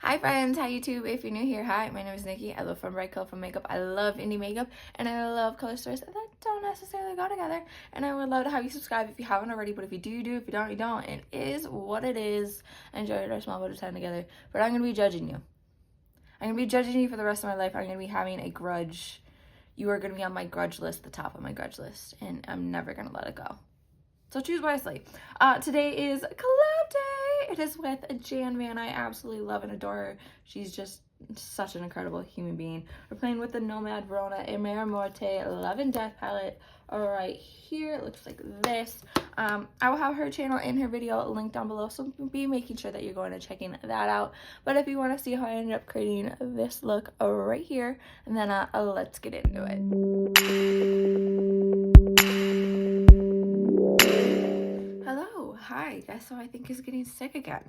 Hi friends, hi YouTube. If you're new here, hi, my name is Nikki. I love fun, bright, colorful makeup. I love indie makeup, and I love color stores that don't necessarily go together. And I would love to have you subscribe if you haven't already, but if you do, you do. If you don't, you don't. It is what it is. Enjoy our small bit of time together. But I'm going to be judging you. I'm going to be judging you for the rest of my life. I'm going to be having a grudge. You are going to be on my grudge list, the top of my grudge list, and I'm never going to let it go. So choose wisely. Today is Collab Day. It is with Jan Van. I absolutely love and adore her. She's just such an incredible human being. We're playing with the Nomad Verona Morte Love and Death palette right here. It looks like this. I will have her channel in her video linked down below, so be making sure that you're going and checking that out. But if you want to see how I ended up creating this look right here, and then let's get into it. Hi, guess who I think is getting sick again?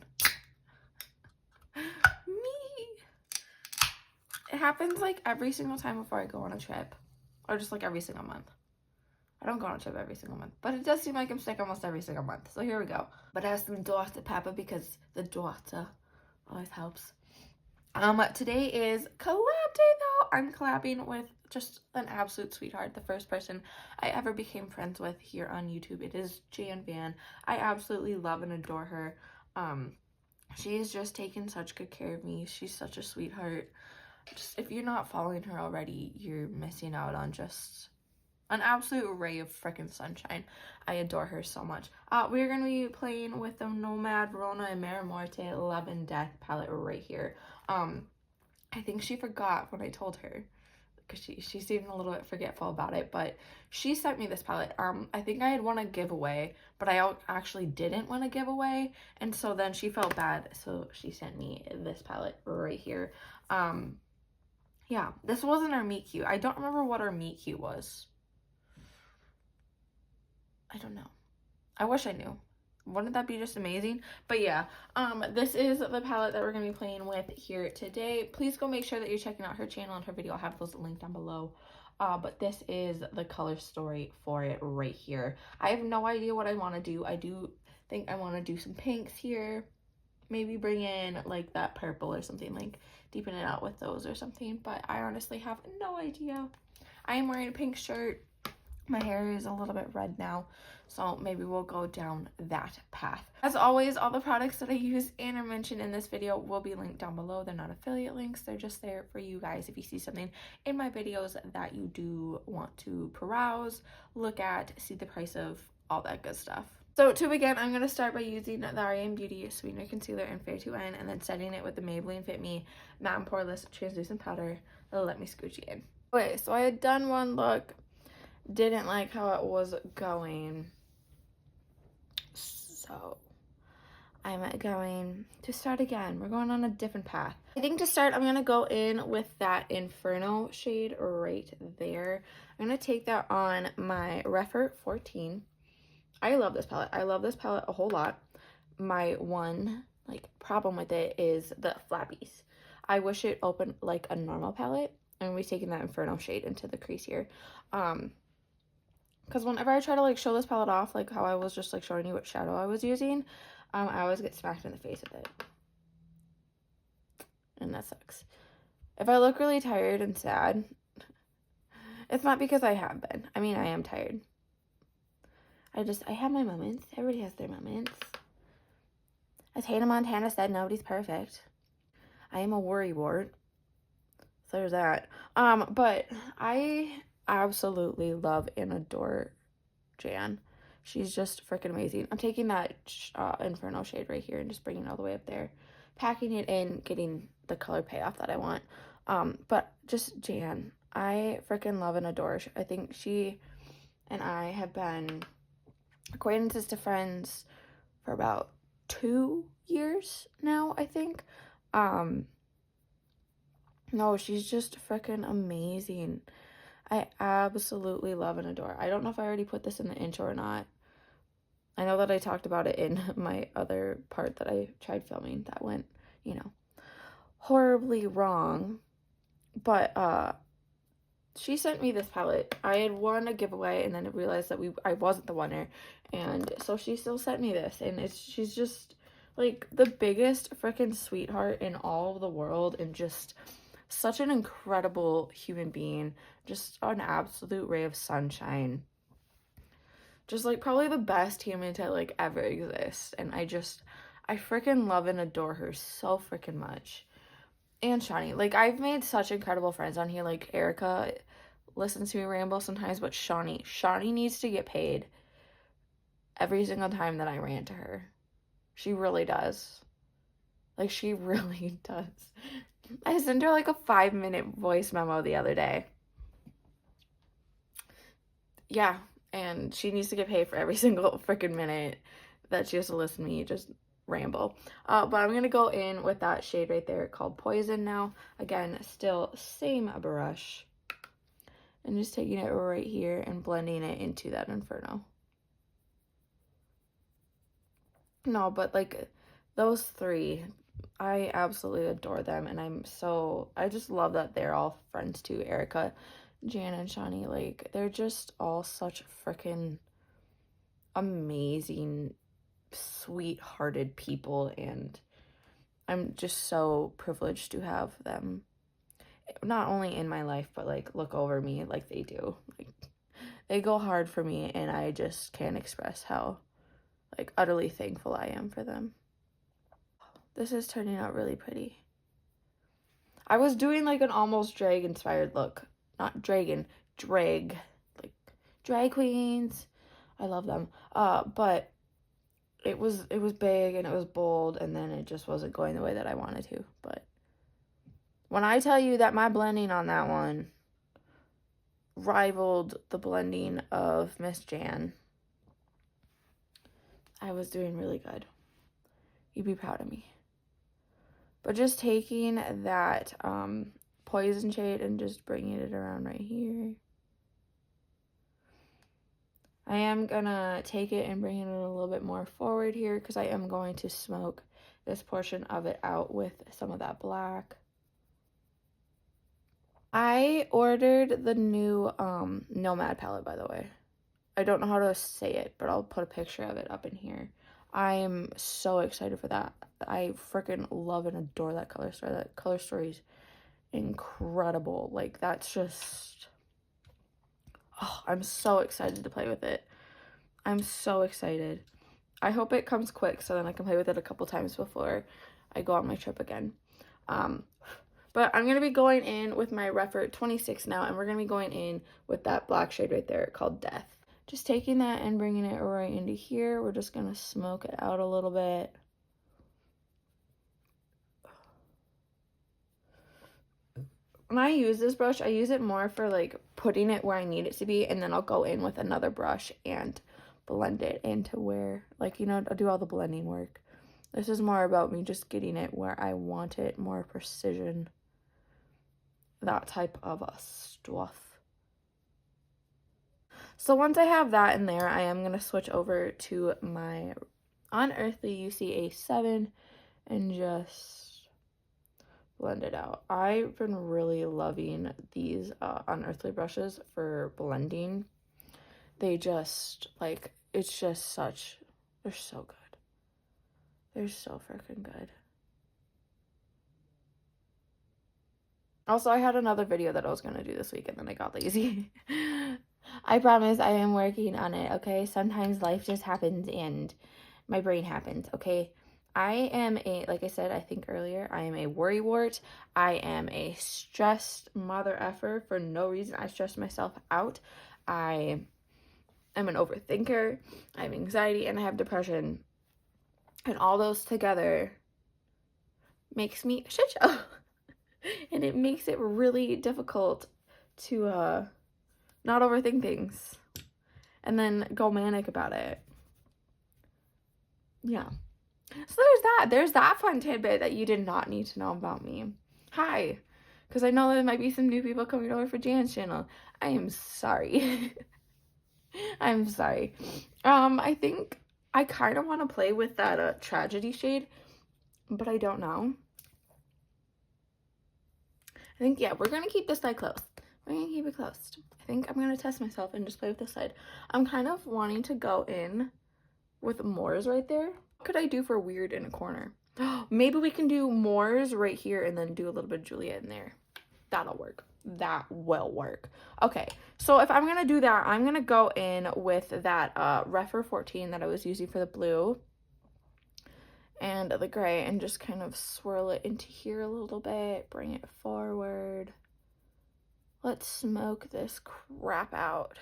Me! It happens like every single time before I go on a trip. Or just like every single month. I don't go on a trip every single month. But it does seem like I'm sick almost every single month. So here we go. But I have some daughter pepper because the daughter always helps. Today is collab day though. I'm collabing with just an absolute sweetheart. The first person I ever became friends with here on YouTube. It is Jan Van. I absolutely love and adore her. She's just taken such good care of me. She's such a sweetheart. Just if you're not following her already, you're missing out on just an absolute ray of freaking sunshine. I adore her so much. We're going to be playing with the Nomad, Verona, and Morte Love and Death palette right here. I think she forgot when I told her, because she seemed a little bit forgetful about it, but she sent me this palette. I think I had won a giveaway, but I actually didn't win a giveaway, and so then she felt bad, so she sent me this palette right here. Yeah, this wasn't our meet cute. I don't remember what our meet cute was. I don't know. I wish I knew. Wouldn't that be just amazing? But yeah, this is the palette that we're going to be playing with here today. Please go make sure that you're checking out her channel and her video. I'll have those linked down below. But this is the color story for it right here. I have no idea what I want to do. I do think I want to do some pinks here. Maybe bring in like that purple or something, like deepen it out with those or something. But I honestly have no idea. I am wearing a pink shirt. My hair is a little bit red now, so maybe we'll go down that path. As always, all the products that I use and are mentioned in this video will be linked down below. They're not affiliate links. They're just there for you guys if you see something in my videos that you do want to peruse, look at, see the price of, all that good stuff. So to begin, I'm going to start by using the REM Beauty Sweetener Concealer in Fair to Win, and then setting it with the Maybelline Fit Me Matte and Poreless Translucent Powder. That'll let me scooch it in. Okay, so I had done one look. Didn't like how it was going, so I'm going to start again. We're going on a different path. I think to start, I'm going to go in with that Inferno shade right there. I'm going to take that on my Refer 14. I love this palette. I love this palette a whole lot. My one problem with it is the flappies. I wish it opened like a normal palette. I'm going to be taking that Inferno shade into the crease here. Because whenever I try to show this palette off, like how I was just showing you what shadow I was using, I always get smacked in the face with it. And that sucks. If I look really tired and sad, it's not because I have been. I mean, I am tired. I have my moments. Everybody has their moments. As Hannah Montana said, nobody's perfect. I am a worrywart. So there's that. But I absolutely love and adore Jan. She's just freaking amazing. I'm taking that Inferno shade right here and just bringing it all the way up there, packing it in, getting the color payoff that I want. But just Jan, I freaking love and adore. I think she and I have been acquaintances to friends for about 2 years now, I think. No, she's just freaking amazing. I absolutely love and adore. I don't know if I already put this in the intro or not. I know that I talked about it in my other part that I tried filming that went, you know, horribly wrong. But she sent me this palette. I had won a giveaway and then I realized that I wasn't the winner. And so she still sent me this, and she's just Like, the biggest freaking sweetheart in all of the world, and just such an incredible human being. Just an absolute ray of sunshine. Just, like, probably the best human to, like, ever exist. And I freaking love and adore her so freaking much. And Shawnee. Like, I've made such incredible friends on here. Like, Erica listens to me ramble sometimes, but Shawnee needs to get paid every single time that I rant to her. She really does. Like, she really does. I sent her, like, a 5-minute voice memo the other day. Yeah, and she needs to get paid for every single freaking minute that she has to listen to me just ramble. But I'm going to go in with that shade right there called Poison now. Again, still same brush. And just taking it right here and blending it into that Inferno. No, but like those three, I absolutely adore them. And I just love that they're all friends too. Erica, Jan, and Shawnee. Like, they're just all such freaking amazing, sweet-hearted people. And I'm just so privileged to have them not only in my life, but like look over me like they do. Like, they go hard for me, and I just can't express how like utterly thankful I am for them. This is turning out really pretty. I was doing like an almost drag inspired look. Not dragon, drag. Like drag queens. I love them. But it was big and it was bold, and then it just wasn't going the way that I wanted to. But when I tell you that my blending on that one rivaled the blending of Miss Jan, I was doing really good. You'd be proud of me. But just taking that Poison shade and just bringing it around right here. I am gonna take it and bring it a little bit more forward here because I am going to smoke this portion of it out with some of that black. I ordered the new Nomad palette, by the way. I don't know how to say it, but I'll put a picture of it up in here. I am so excited for that. I freaking love and adore that color story. That color story is incredible. Like, that's just... Oh, I'm so excited to play with it. I'm so excited. I hope it comes quick so then I can play with it a couple times before I go on my trip again. But I'm going to be going in with my Refer 26 now, and we're going to be going in with that black shade right there called Death. Just taking that and bringing it right into here. We're just going to smoke it out a little bit. When I use this brush, I use it more for like putting it where I need it to be, and then I'll go in with another brush and blend it into where, like, you know, I'll do all the blending work. This is more about me just getting it where I want it, more precision, that type of stuff. So once I have that in there, I am going to switch over to my Unearthly UC A7 and just blend it out. I've been really loving these Unearthly brushes for blending. They just, like, it's just such, they're so good. They're so freaking good. Also, I had another video that I was going to do this week, and then I got lazy. I promise I am working on it, okay? Sometimes life just happens and my brain happens, okay? I am like I said, I think earlier, I am a worrywart. I am a stressed mother effer for no reason. I stress myself out. I am an overthinker. I have anxiety and I have depression. And all those together makes me a shit show. And it makes it really difficult to not overthink things and then go manic about it. Yeah. So there's that fun tidbit that you did not need to know about me. Hi. Because I know there might be some new people coming over for Jan's channel. I am sorry. I'm sorry. I think I kind of want to play with that tragedy shade, but I don't know. I think, yeah, we're going to keep this side closed. We're going to keep it closed. I think I'm going to test myself and just play with this side. I'm kind of wanting to go in with Moors right there. could I do for weird in a corner? Maybe we can do Moore's right here and then do a little bit of Juliet in there. That'll work. That will work. Okay, so if I'm gonna do that, I'm gonna go in with that Refer 14 that I was using for the blue and the gray and just kind of swirl it into here a little bit, bring it forward. Let's smoke this crap out.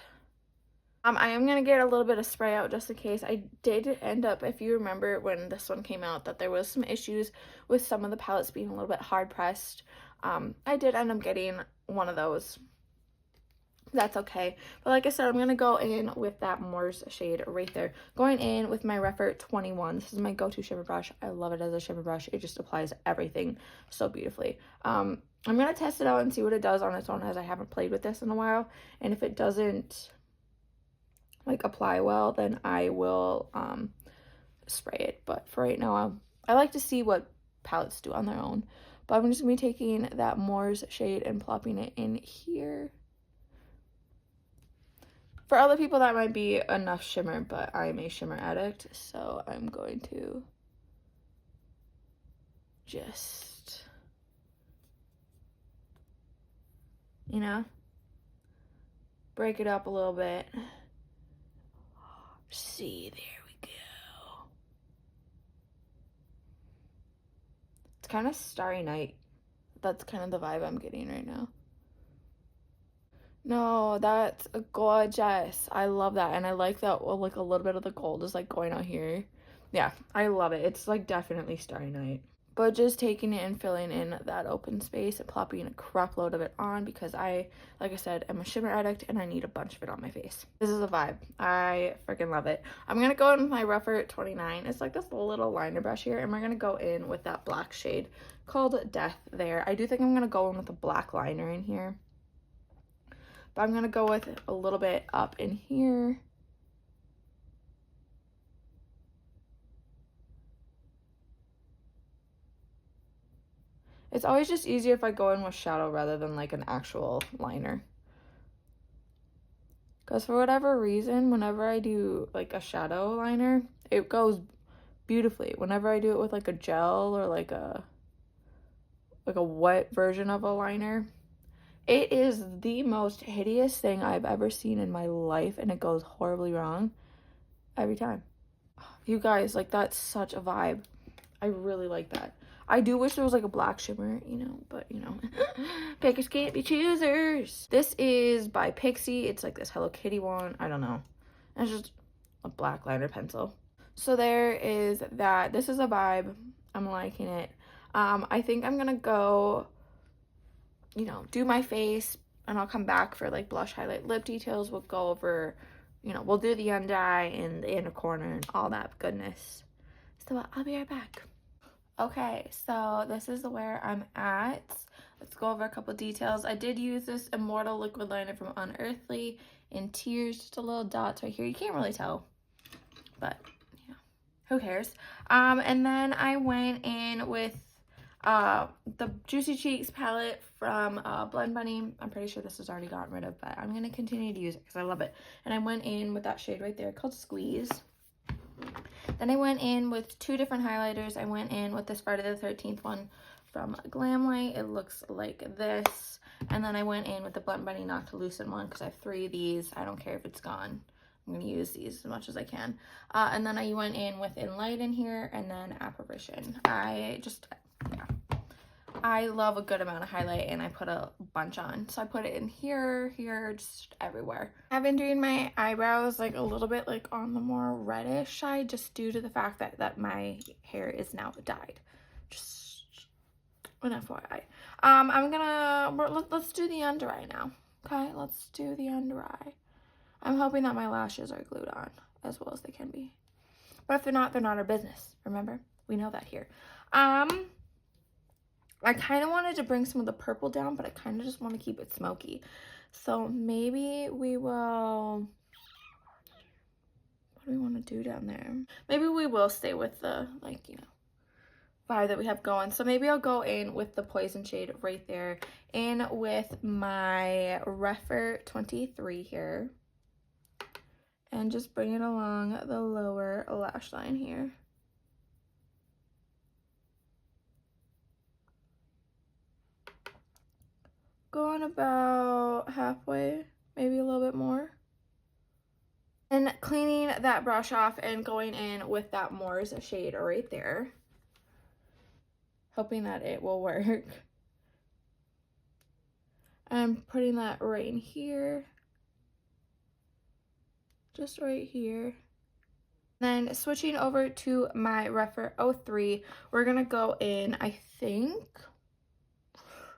I am going to get a little bit of spray out just in case. I did end up, if you remember when this one came out, that there was some issues with some of the palettes being a little bit hard pressed. I did end up getting one of those. That's okay. But like I said, I'm going to go in with that Moore's shade right there. Going in with my Refer 21. This is my go-to shimmer brush. I love it as a shimmer brush. It just applies everything so beautifully. I'm going to test it out and see what it does on its own, as I haven't played with this in a while. And if it doesn't like apply well, then I will spray it. But for right now, I like to see what palettes do on their own. But I'm just going to be taking that Moore's shade and plopping it in here. For other people, that might be enough shimmer, but I'm a shimmer addict, so I'm going to just, you know, break it up a little bit. See, there we go. It's kind of Starry Night. That's kind of the vibe I'm getting right now. No, that's gorgeous. I love that. And I like that, well, like a little bit of the gold is like going out here. Yeah, I love it. It's like definitely Starry Night. But just taking it and filling in that open space and plopping a crap load of it on, because I, like I said, am a shimmer addict and I need a bunch of it on my face. This is a vibe. I freaking love it. I'm going to go in with my Refer 29. It's like this little liner brush here, and we're going to go in with that black shade called Death there. I do think I'm going to go in with a black liner in here. But I'm going to go with a little bit up in here. It's always just easier if I go in with shadow rather than like an actual liner. Because for whatever reason, whenever I do like a shadow liner, it goes beautifully. Whenever I do it with like a gel or like a wet version of a liner, it is the most hideous thing I've ever seen in my life, and it goes horribly wrong every time. You guys, like, that's such a vibe. I really like that. I do wish there was like a black shimmer, you know, but you know, pickers can't be choosers. This is by Pixie. It's like this Hello Kitty one. I don't know. It's just a black liner pencil. So there is that. This is a vibe. I'm liking it. I think I'm gonna go, you know, do my face, and I'll come back for like blush, highlight, lip details. We'll go over, you know, we'll do the under eye and the inner corner and all that goodness. So I'll be right back. Okay, so this is where I'm at. Let's go over a couple details. I did use this Immortal liquid liner from Unearthly in Tears, just a little dots right here. You can't really tell, but you know, who cares? And then I went in with the Juicy Cheeks palette from Blend Bunny. I'm pretty sure this is already gotten rid of, but I'm going to continue to use it because I love it. And I went in with that shade right there called Squeeze. Then I went in with two different highlighters. I went in with this Friday the 13th one from Glamlight. It looks like this. And then I went in with the Blend Bunny Knock to Loosen one because I have 3 of these. I don't care if it's gone. I'm going to use these as much as I can. And then I went in with Enlighten here and then Apparition. I love a good amount of highlight, and I put a bunch on. So I put it in here, just everywhere. I've been doing my eyebrows like a little bit like on the more reddish side, just due to the fact that my hair is now dyed. Just an FYI. Let's do the under eye now. Okay, let's do the under eye. I'm hoping that my lashes are glued on as well as they can be. But if they're not our business. Remember? We know that here. I kind of wanted to bring some of the purple down, but I kind of just want to keep it smoky. So maybe we will, what do we want to do down there? Maybe we will stay with the, like, you know, vibe that we have going. So maybe I'll go in with the Poison shade right there, in with my Refer 23 here, and just bring it along the lower lash line here. Going about halfway, maybe a little bit more. And cleaning that brush off and going in with that Moore's shade right there. Hoping that it will work. I'm putting that right in here. Just right here. Then switching over to my Rephr 03, we're gonna go in, I think,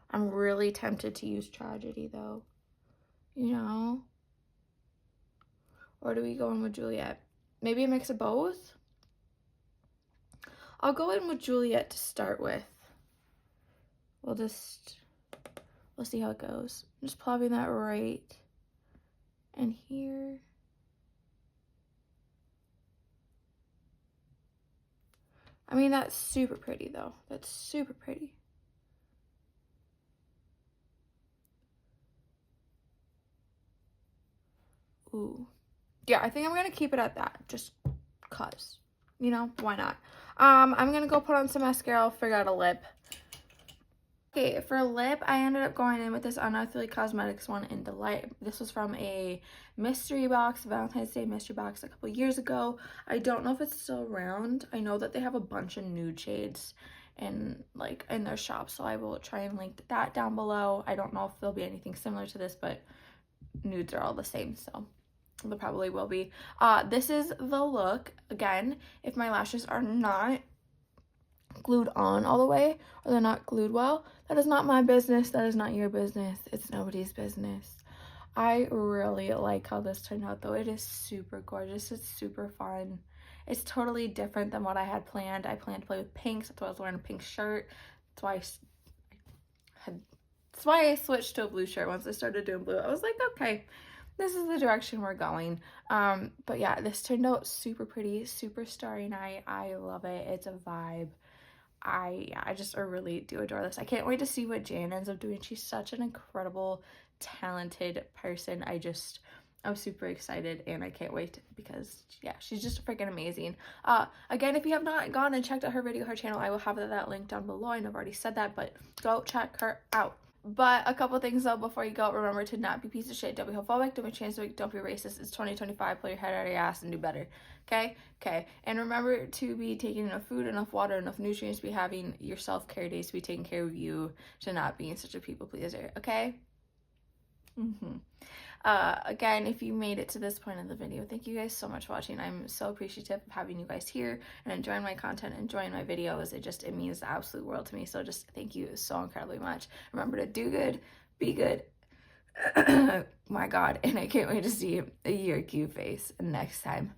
I'm really tempted to use Tragedy though, you know? Or do we go in with Juliet? Maybe a mix of both? I'll go in with Juliet to start with. We'll see how it goes. I'm just plopping that right in here. I mean, that's super pretty though. That's super pretty. Ooh. Yeah, I think I'm gonna keep it at that, just cause, you know, why not? I'm gonna go put on some mascara. I'll figure out a lip. Okay, for lip, I ended up going in with this Unearthly Cosmetics one in Delight. This was from a mystery box, Valentine's Day mystery box a couple years ago. I don't know if it's still around. I know that they have a bunch of nude shades in their shop, so I will try and link that down below. I don't know if there'll be anything similar to this, but nudes are all the same, so there probably will be. This is the look. Again, if my lashes are not glued on all the way or they're not glued well, that is not my business. That is not your business. It's nobody's business. I really like how this turned out though. It is super gorgeous. It's super fun. It's totally different than what I had planned. I planned to play with pinks. That's why I was wearing a pink shirt. That's why I switched to a blue shirt once I started doing blue. I was like, okay, this is the direction we're going. But yeah, this turned out super pretty, super starry night. I love it. It's a vibe. I really do adore this. I can't wait to see what Jan ends up doing. She's such an incredible, talented person. I'm super excited and I can't wait because yeah, she's just freaking amazing. Again, if you have not gone and checked out her video, her channel, I will have that link down below. I know I've already said that, but go check her out. But a couple things though before you go, remember to not be a piece of shit, don't be homophobic, don't be transphobic, don't be racist. It's 2025, pull your head out of your ass and do better. Okay? And remember to be taking enough food, enough water, enough nutrients, to be having your self-care days, to be taking care of you, to not being such a people pleaser. Okay? Again, if you made it to this point in the video, thank you guys so much for watching. I'm so appreciative of having you guys here and enjoying my content, enjoying my videos. It means the absolute world to me. So just thank you so incredibly much. Remember to do good, be good. My God, and I can't wait to see your cute face next time.